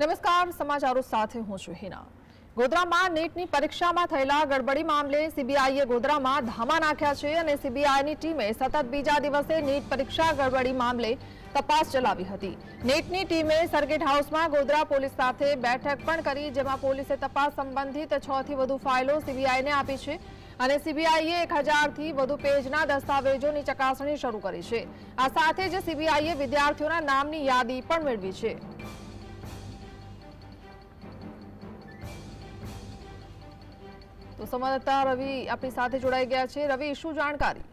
નમસ્કાર, સમાચારો સાથે હું છું હિના। ગોધરામાં નીટની પરીક્ષામાં થયેલા ગડબડી મામલે સીબીઆઈએ ગોધરામાં ધામા નાખ્યા છે અને સીબીઆઈની ટીમે સતત બીજા દિવસે નીટ પરીક્ષા ગડબડી મામલે તપાસ ચલાવી હતી। નીટની ટીમે સર્કિટ હાઉસમાં ગોધરા પોલીસ સાથે બેઠક પણ કરી, જેમાં પોલીસે તપાસ સંબંધિત 6 થી વધુ ફાઇલો સીબીઆઈને આપી છે અને સીબીઆઈએ 1000 થી વધુ પેજના દસ્તાવેજોની ચકાસણી શરૂ કરી છે। આ સાથે જ સીબીઆઈએ વિદ્યાર્થીઓના નામની યાદી પણ મેળવી છે। तो संवाददाता रवि अपनी साथे जोड़ाई गया है। रवि, शू जानकारी?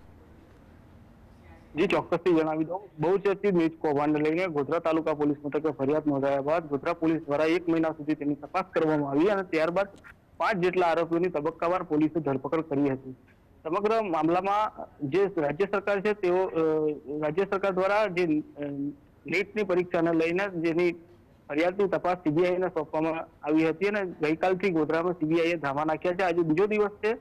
जी ચોક્કસથી જણાવી દઉં। બહુચર્ચિત નીટ કૌભાંડને લઈને ગોધરા તાલુકા પોલીસ મથકે ફરિયાદ નોંધાયા બાદ ગોધરા પોલીસ દ્વારા 1 મહિના સુધી તેની તપાસ કરવામાં આવી અને ત્યારબાદ 5 જેટલા આરોપીઓની તબક્કાવાર પોલીસે ધરપકડ કરી હતી। સમગ્ર મામલામાં જે રાજ્ય સરકાર છે તેઓ રાજ્ય સરકાર દ્વારા જે નીટની પરીક્ષાને લઈને જેની ફરિયાદની તપાસ સીબીઆઈને સોંપવામાં આવી હતી અને ગઈકાલથી ગોધરામાં સીબીઆઈએ ધામા નાખ્યા છે। આજે બીજો દિવસ છે।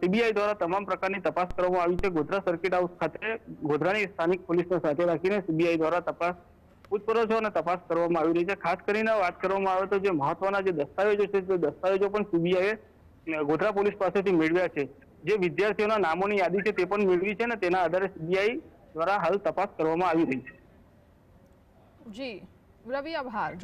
સીબીઆઈ દ્વારા તમામ પ્રકારની તપાસ કરવામાં આવી છે। ગોધરા સર્કિટ હાઉસ ખાતે ગોધરાની સ્થાનિક પોલીસને સાથે રાખીને સીબીઆઈ દ્વારા તપાસ પૂછપરછો અને તપાસ કરવામાં આવી રહી છે। ખાસ કરીને વાત કરવામાં આવે તો જે મહત્વના જે દસ્તાવેજો છે તે દસ્તાવેજો પણ સીબીઆઈએ ગોધરા પોલીસ પાસેથી મેળવ્યા છે। જે વિદ્યાર્થીઓના નામોની યાદી છે તે પણ મેળવી છે અને તેના આધારે સીબીઆઈ દ્વારા હાલ તપાસ કરવામાં આવી રહી છે। જી રવિ, આભાર।